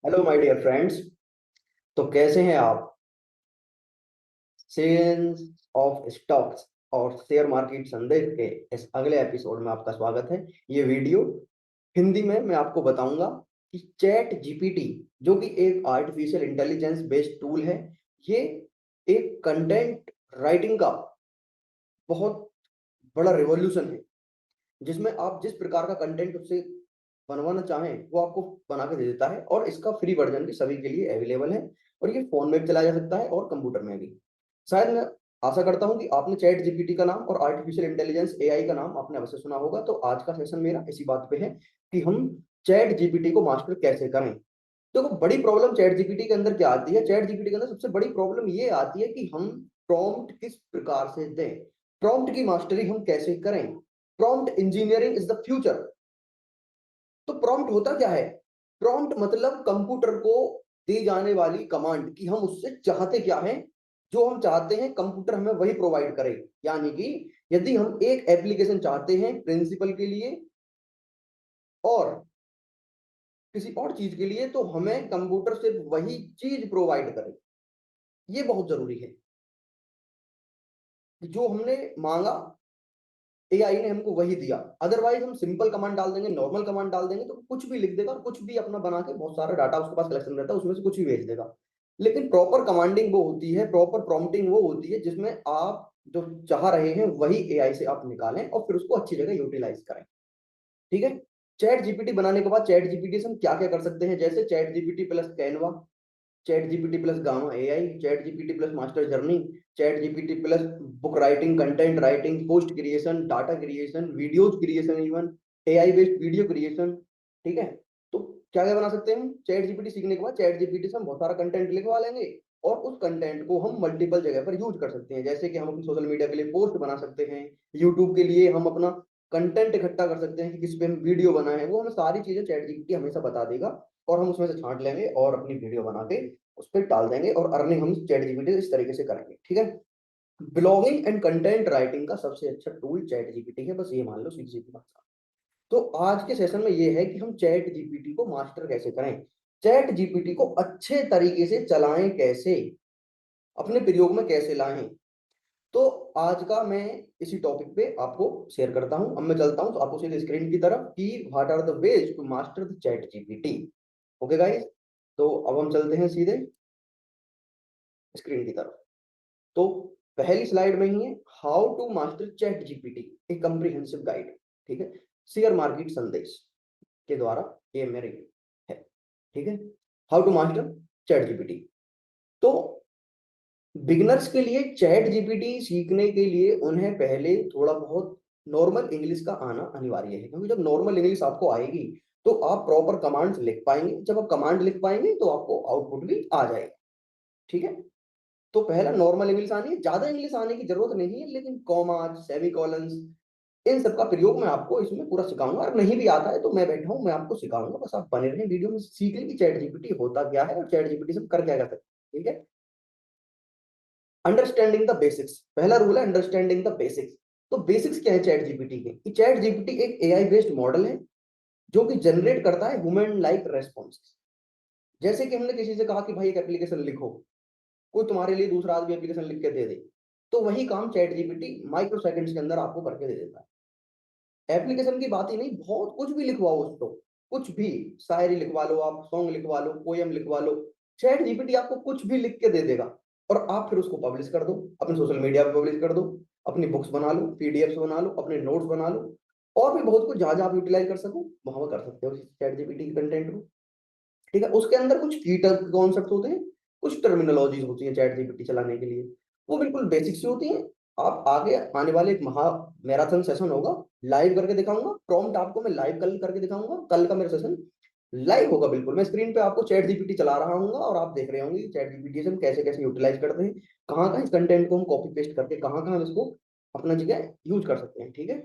Hello my dear friends. तो कैसे हैं आप? सेल्स ऑफ स्टॉक्स और शेयर मार्केट संदेश के इस अगले एपिसोड में आपका स्वागत है। ये वीडियो हिंदी में मैं आपको बताऊंगा कि चैट जीपीटी, जो कि एक आर्टिफिशियल इंटेलिजेंस बेस्ड टूल है, ये एक कंटेंट राइटिंग का बहुत बड़ा रिवॉल्यूशन है, जिसमें आप जिस प्रकार का कंटेंट उससे बनवाना चाहें वो आपको बना के दे देता है। और इसका फ्री वर्जन भी सभी के लिए अवेलेबल है, और ये फोन में भी चलाया जा सकता है और कंप्यूटर में भी। शायद मैं आशा करता हूं कि आपने चैट जीपीटी का नाम और आर्टिफिशियल इंटेलिजेंस एआई का नाम आपने अवश्य सुना होगा। तो आज का सेशन मेरा इसी बात पे है कि हम चैट जीपीटी को मास्टर कैसे करें। देखो, बड़ी प्रॉब्लम चैट जीपीटी के अंदर क्या आती है? चैट जीपीटी के अंदर सबसे बड़ी प्रॉब्लम ये आती है कि हम प्रॉम्प्ट किस प्रकार से दें, प्रॉम्प्ट की मास्टरी हम कैसे करें। Prompt engineering is the future. तो प्रॉम्प्ट होता क्या है? प्रॉम्प्ट मतलब कंप्यूटर को दी जाने वाली कमांड कि हम उससे चाहते क्या हैं। जो हम चाहते हैं कंप्यूटर हमें वही प्रोवाइड करे। यानी कि यदि हम एक एप्लीकेशन चाहते हैं प्रिंसिपल के लिए और किसी और चीज के लिए, तो हमें कंप्यूटर सिर्फ वही चीज प्रोवाइड करे। ये बहुत जरूरी है कि जो हमने मांगा एआई ने हमको वही दिया। अदरवाइज हम सिंपल कमांड डाल देंगे, नॉर्मल कमांड डाल देंगे, तो कुछ भी लिख देगा और कुछ भी अपना बना के, बहुत सारा डाटा उसके पास कलेक्शन रहता है, उसमें से कुछ भी भेज देगा। लेकिन प्रॉपर कमांडिंग वो होती है, प्रॉपर प्रॉम्प्टिंग वो होती है जिसमें आप जो चाह रहे हैं वही एआई से आप निकालें और फिर उसको अच्छी जगह यूटिलाइज करें। ठीक है। चैट जीपीटी बनाने के बाद चैट जीपीटी से हम क्या क्या कर सकते हैं, जैसे chat GPT plus Canva, chat GPT plus gamma AI, chat GPT plus master journey, chat GPT plus book writing, content writing, post creation, data creation, videos creation, even AI based video creation. ठीक है। तो क्या क्या बना सकते हैं हम chat GPT सीखने के बाद? चैट जीपीटी से हम बहुत सारा कंटेंट लिखवा लेंगे और उस कंटेंट को हम मल्टीपल जगह पर यूज कर सकते हैं। जैसे कि हम अपनी सोशल मीडिया के लिए पोस्ट बना सकते हैं, यूट्यूब के लिए हम अपना कंटेंट इकट्ठा कर सकते हैं कि किस पे हम वीडियो बनाए हैं, वो हमें सारी चीजें चैट जीपीटी हमेशा बता देगा। और हम उसमें से छांट लेंगे और अपनी वीडियो बना के उस पर डाल देंगे और अर्निंग हम चैट जीपीटी से इस तरीके से करेंगे। ठीक है। ब्लॉगिंग एंड कंटेंट राइटिंग का सबसे अच्छा टूल चैट जीपीटी है, बस ये मान लो सीधी सीधी बात। तो आज के सेशन में ये है कि हम चैट जीपीटी को मास्टर कैसे करें, चैट जीपीटी को अच्छे तरीके से चलाएं कैसे, अपने प्रयोग में कैसे लाएं। तो आज का मैं इसी टॉपिक पे आपको शेयर करता हूं। अब मैं चलता हूं तो आपको सीधे स्क्रीन की तरफ कि what are the ways to master the ChatGPT. Okay guys, तो अब हम चलते हैं सीधे स्क्रीन की तरफ। तो पहली स्लाइड में ही है how to master ChatGPT, a comprehensive guide. ठीक है। शेयर मार्केट संदेश के द्वारा ये मेरी है। ठीक है। How to master ChatGPT. तो बिगिनर्स के लिए चैट जीपीटी सीखने के लिए उन्हें पहले थोड़ा बहुत नॉर्मल इंग्लिश का आना अनिवार्य है, क्योंकि जब नॉर्मल इंग्लिश आपको आएगी तो आप प्रॉपर कमांड्स लिख पाएंगे। जब आप कमांड लिख पाएंगे तो आपको आउटपुट भी आ जाएगा। ठीक है। तो पहला नॉर्मल इंग्लिश आनी है, ज्यादा इंग्लिश आने की जरूरत नहीं है, लेकिन कॉमा, सेमीकोलंस, इन सब का प्रयोग मैं आपको इसमें पूरा सिखाऊंगा। और नहीं भी आता है तो मैं बैठा हूं, मैं आपको सिखाऊंगा, बस आप बने रहें वीडियो में, सीख लें कि चैट जीपीटी होता क्या है और चैट जीपीटी से हम कर क्या कर सकते हैं। ठीक है। अंडरस्टैंडिंग द बेसिक्स, पहला रूल है अंडरस्टैंडिंग द बेसिक्स। तो बेसिक्स क्या है चैट जीपीटी के? कि चैट जीपीटी एक एआई बेस्ड मॉडल है जो कि जनरेट करता है ह्यूमन लाइक रेस्पॉन्सेस। जैसे कि हमने किसी से कहा कि भाई एक एप्लीकेशन लिखो, कोई तुम्हारे लिए दूसरा आदमी एप्लीकेशन लिख के दे दे, तो वही काम चैट जीपीटी माइक्रो सेकंड्स के अंदर आपको करके दे देता है। एप्लीकेशन की बात ही नहीं, बहुत कुछ भी लिखवाओ उसको, कुछ भी, शायरी लिखवा लो, आप सॉन्ग लिखवा लो, पोयम लिखवा लो, चैट जीपीटी आपको कुछ भी लिख के दे देगा। और आप फिर उसको पब्लिश कर दो, अपने सोशल मीडिया पे पब्लिश कर दो, अपनी बुक्स बना लो, पीडीएफ्स बना लो, अपने नोट्स बना लो, और भी बहुत कुछ जहां जहां आप यूटिलाइज कर सको वहां पर कर सकते हो चैट जीपीटी के कंटेंट को। ठीक है। उसके अंदर कुछ की कॉन्सेप्ट होते हैं, कुछ टर्मिनोलॉजीज होती है चैट जीपीटी चलाने के लिए, वो बिल्कुल बेसिक सी होती हैं। आप आगे आने वाले एक महा मैराथन सेशन होगा, लाइव करके दिखाऊंगा, प्रॉम्प्ट आपको मैं लाइव कल करके दिखाऊंगा। कल का मेरा सेशन लाइव होगा, बिल्कुल मैं स्क्रीन पे आपको चैट जीपीटी चला रहा हूँ और आप देख रहे होंगे कि चैट जीपीटी से हम कैसे कैसे यूटिलाइज करते हैं, कहाँ कहाँ इस कंटेंट को हम कॉपी पेस्ट करके कहाँ कहाँ हम इसको अपना जगह यूज कर सकते हैं। ठीक है।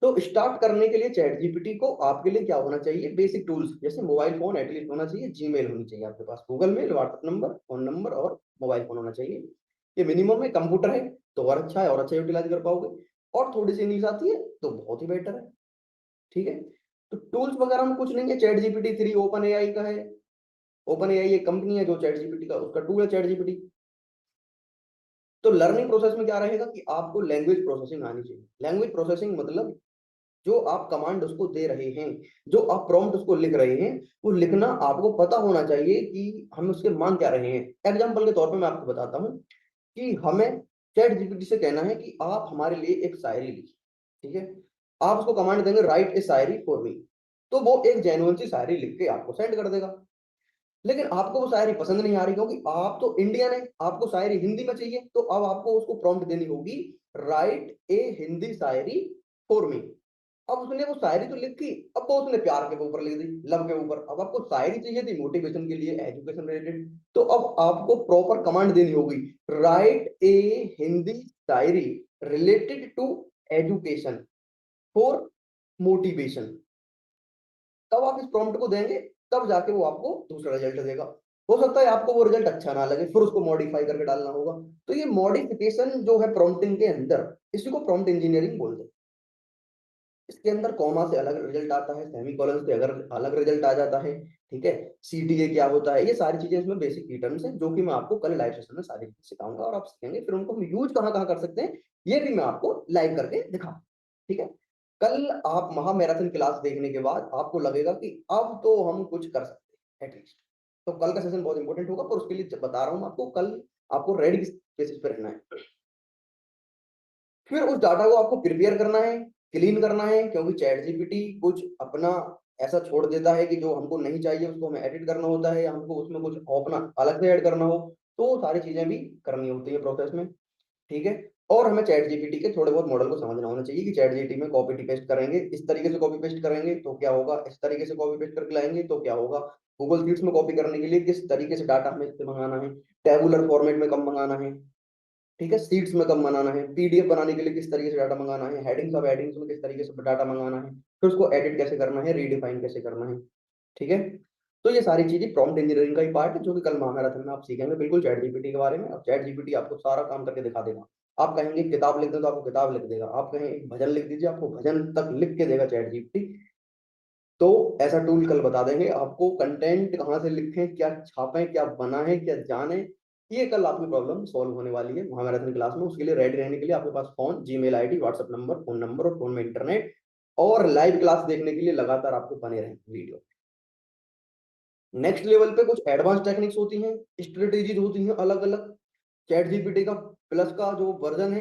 तो स्टार्ट करने के लिए चैट जीपीटी को आपके लिए क्या होना चाहिए? बेसिक टूल्स, जैसे मोबाइल फोन एटलीस्ट होना चाहिए, जीमेल होनी चाहिए आपके पास, Google mail, WhatsApp number, phone number और मोबाइल फोन होना चाहिए। ये मिनिमम है। कंप्यूटर है तो और अच्छा है, और अच्छा यूटिलाइज कर पाओगे। और थोड़ी सी इंग्लिश आती है तो बहुत ही बेटर है। ठीक है। तो टूल्स वगैरह में कुछ नहीं है, चैट जीपीटी 3 ओपन एआई का है। ओपन एआई एक कंपनी है जो चैट जीपीटी का उसका टूल है चैट जीपीटी। तो लर्निंग प्रोसेस में क्या रहेगा कि आपको लैंग्वेज प्रोसेसिंग आनी चाहिए। लैंग्वेज प्रोसेसिंग मतलब जो आप कमांड उसको दे रहे हैं, जो आप प्रॉम्प्ट उसको लिख रहे हैं, वो लिखना आपको पता होना चाहिए कि हम उसके मांग क्या रहे हैं। एग्जाम्पल के तौर पे मैं आपको बताता हूँ कि हमें चैट जीपीटी से कहना है कि आप हमारे लिए एक शायरी लिखिए, ठीक है। आप उसको कमांड देंगे right A Shayari for me, तो वो एक जेन्युइन सी शायरी लिख के आपको सेंड कर देगा। लेकिन आपको वो शायरी पसंद नहीं आ रही क्योंकि आप तो इंडियन है, आपको शायरी हिंदी में चाहिए, तो अब आपको उसको प्रॉम्प्ट देनी होगी write a Hindi Shayari for me. अब उसने वो शायरी तो लिखी, अब वो उसने प्यार के ऊपर लिख दी, लव के ऊपर। अब आपको शायरी चाहिए थी मोटिवेशन के लिए, एजुकेशन रिलेटेड, तो अब आपको प्रॉपर कमांड देनी होगी write a Hindi shayari related to education for motivation. तब आप इस प्रॉम्प्ट को देंगे, तब जाके वो आपको दूसरा रिजल्ट देगा। हो सकता है आपको वो रिजल्ट अच्छा ना लगे, फिर उसको मॉडिफाई करके डालना होगा। तो ये मॉडिफिकेशन जो है प्रॉम्प्टिंग के अंदर, इसी को प्रॉम्प्ट इंजीनियरिंग बोलते हैं। इसके अंदर कॉमा से अलग रिजल्ट आता है, सेमीकोलन से अगर अलग रिजल्ट आ जाता है, ठीक है। सीटीए क्या होता है, ये सारी चीजें इसमें बेसिक की टर्म्स हैं, जो कि मैं आपको कल लाइव सेशन में सारी चीजें सिखाऊंगा और आप सीखेंगे। फिर उनको हम यूज कहाँ कहाँ कर सकते हैं ये भी मैं आपको लाइव करके दिखाऊंगा, ठीक है। कल आप महामैराथन क्लास देखने के बाद आपको लगेगा कि अब तो हम कुछ कर सकते हैं एटलीस्ट। तो कल का सेशन बहुत इंपॉर्टेंट होगा, पर उसके लिए बता रहा हूँ आपको, कल आपको रेडी बेसिस पे रहना है। फिर उस डाटा को आपको प्रिपेयर करना है, क्लीन करना है, क्योंकि चैट जीपीटी कुछ अपना ऐसा छोड़ देता है कि जो हमको नहीं चाहिए उसको हमें एडिट करना होता है, या हमको उसमें कुछ अपना अलग से ऐड करना हो, तो वो सारी चीजें भी करनी होती है प्रोसेस में, ठीक है। और हमें चैट जीपीटी के थोड़े बहुत मॉडल को समझना होना चाहिए कि चैट जीपीटी में कॉपी पेस्ट करेंगे, इस तरीके से कॉपी पेस्ट करेंगे तो क्या होगा, इस तरीके से कॉपी पेस्ट करके लाएंगे तो क्या होगा। गूगल शीट्स में कॉपी करने के लिए किस तरीके से डाटा हमें इससे मंगाना है, टेबुलर फॉर्मेट में कब मंगाना है, ठीक है, सीट्स में कब बनाना है, पीडीएफ बनाने के लिए किस तरीके से डाटा मंगाना है, हेडिंग्स ऑफ हेडिंग्स में किस तरीके से डाटा मंगाना है, फिर उसको एडिट कैसे करना है, रीडिफाइन कैसे करना है, ठीक है। तो ये सारी चीजें प्रॉम्प्ट इंजीनियरिंग का ही पार्ट है, जो कि कल महामैराथन में आप सीखेंगे बिल्कुल चैट जीपीटी के बारे में। और चैट जीपीटी आपको सारा काम करके दिखा देगा। आप कहेंगे किताब लिख दो तो आपको किताब लिख देगा, आप कहें एक भजन लिख दीजिए आपको भजन तक लिख के देगा चैट जीपीटी। तो ऐसा टूल कल बता देंगे आपको, कंटेंट कहाँ से लिखें, क्या छापें, क्या बनाएं, क्या जाने, ये कल आपकी प्रॉब्लम सॉल्व होने वाली है महामैराथन क्लास में। उसके लिए रेडी रहने के लिए आपके पास phone, Gmail ID, WhatsApp number, phone number और फोन में इंटरनेट, और लाइव क्लास देखने के लिए लगातार आपको बने रहें वीडियो। नेक्स्ट लेवल पे कुछ एडवांस टेक्निक्स होती हैं, स्ट्रेटेजीज होती हैं अलग अलग। चैट जीपीटी का प्लस का जो वर्जन है,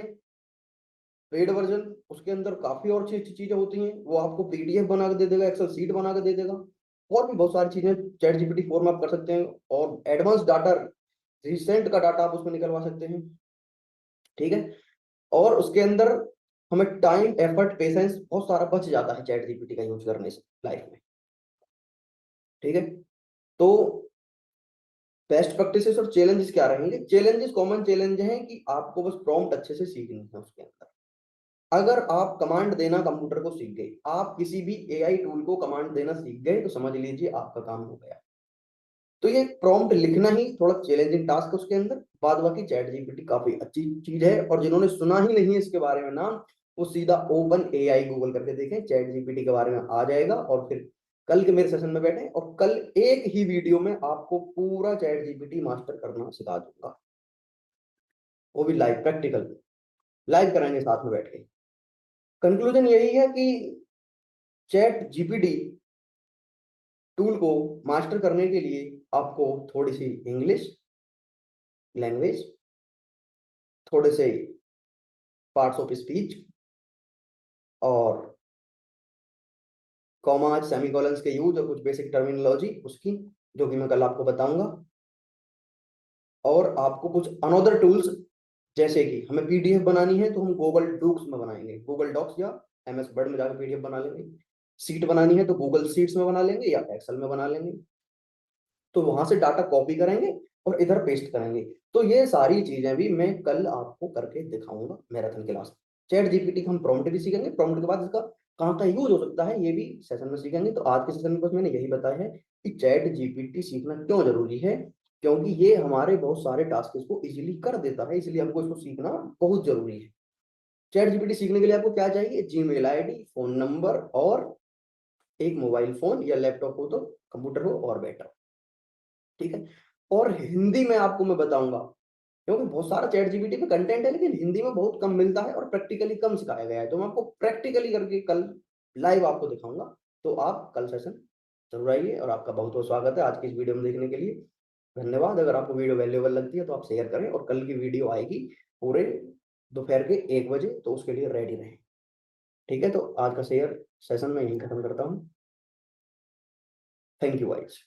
पेड वर्जन, उसके अंदर काफी और अच्छी अच्छी चीजें होती हैं। वो आपको पीडीएफ बना के दे देगा, एक्सेल सीट बना के दे देगा, और भी बहुत सारी चीजें चैट जीपीटी 4 में आप कर सकते हैं। और एडवांस डाटा, रिसेंट का डाटा आप उसमें निकलवा सकते हैं, ठीक है। और उसके अंदर हमें टाइम, एफर्ट, पेशेंस बहुत सारा बच जाता है चैट जीपीटी का यूज करने से लाइफ में, ठीक है। तो बेस्ट प्रैक्टिसेस और चैलेंजेस क्या रहेंगे। चैलेंजेस, कॉमन चैलेंज हैं कि आपको बस प्रॉम्प्ट अच्छे से सीखनी है उसके अंदर। अगर आप कमांड देना कंप्यूटर को सीख गए, आप किसी भी एआई टूल को कमांड देना सीख गए, तो समझ लीजिए आपका काम हो गया। तो ये प्रॉम्प्ट लिखना ही थोड़ा चैलेंजिंग टास्क है उसके अंदर। बाद बाकी चैट जीपीटी काफी अच्छी चीज है, और जिन्होंने सुना ही नहीं है इसके बारे में नाम, वो सीधा ओपन एआई गूगल करके देखें, चैट जीपीटी के बारे में आ जाएगा। और फिर कल के मेरे सेशन में बैठे, और कल एक ही वीडियो में आपको पूरा चैट जीपीटी मास्टर करना सिखा दूंगा, वो भी लाइव, प्रैक्टिकल लाइव कराएंगे साथ में बैठ के। कंक्लूजन यही है कि चैट जीपीटी टूल को मास्टर करने के लिए आपको थोड़ी सी इंग्लिश लैंग्वेज, थोड़े से पार्ट्स ऑफ स्पीच, और कॉमा, सेमीकोलंस के यूज, और कुछ बेसिक टर्मिनोलॉजी उसकी, जो कि मैं कल आपको बताऊंगा। और आपको कुछ अनदर टूल्स, जैसे कि हमें पीडीएफ बनानी है तो हम गूगल डॉक्स में बनाएंगे, गूगल डॉक्स या एमएस वर्ड में जाकर पीडीएफ बना लेंगे। सीट बनानी है तो गूगल सीट्स में बना लेंगे या एक्सेल में बना लेंगे। तो वहां से डाटा कॉपी करेंगे और इधर पेस्ट करेंगे। तो ये सारी चीजें भी मैं कल आपको करके दिखाऊंगा मैराथन क्लास। चैट जीपीटी का हम प्रॉम्प्ट भी सीखेंगे, प्रॉम्प्ट के बाद इसका कहाँ का यूज हो सकता है ये भी सेशन में सीखेंगे। तो आज के सेशन में बस मैंने यही बताया है कि चैट जीपीटी सीखना क्यों जरूरी है, क्योंकि ये हमारे बहुत सारे टास्क को इजीली कर देता है, इसलिए हमको इसको सीखना बहुत जरूरी है। चैट जीपीटी सीखने के लिए आपको क्या चाहिए, जीमेल आईडी, फोन नंबर और एक मोबाइल फोन या लैपटॉप हो तो कंप्यूटर हो और बेटर, ठीक है। और हिंदी में आपको मैं बताऊंगा, क्योंकि बहुत सारा चैट जीपीटी में कंटेंट है लेकिन हिंदी में बहुत कम मिलता है और प्रैक्टिकली कम सिखाया गया है, तो मैं आपको प्रैक्टिकली करके कल लाइव आपको दिखाऊंगा। तो आप कल सेशन जरूर आइए, और आपका बहुत बहुत स्वागत है आज की इस वीडियो में देखने के लिए। धन्यवाद। अगर आपको वीडियो वैल्यूएबल लगती है तो आप शेयर करें, और कल की वीडियो आएगी पूरे दोपहर के 1 बजे, तो उसके लिए रेडी रहें, ठीक है। तो आज का शेयर सेशन में यहीं खत्म करता हूँ। Thank you guys.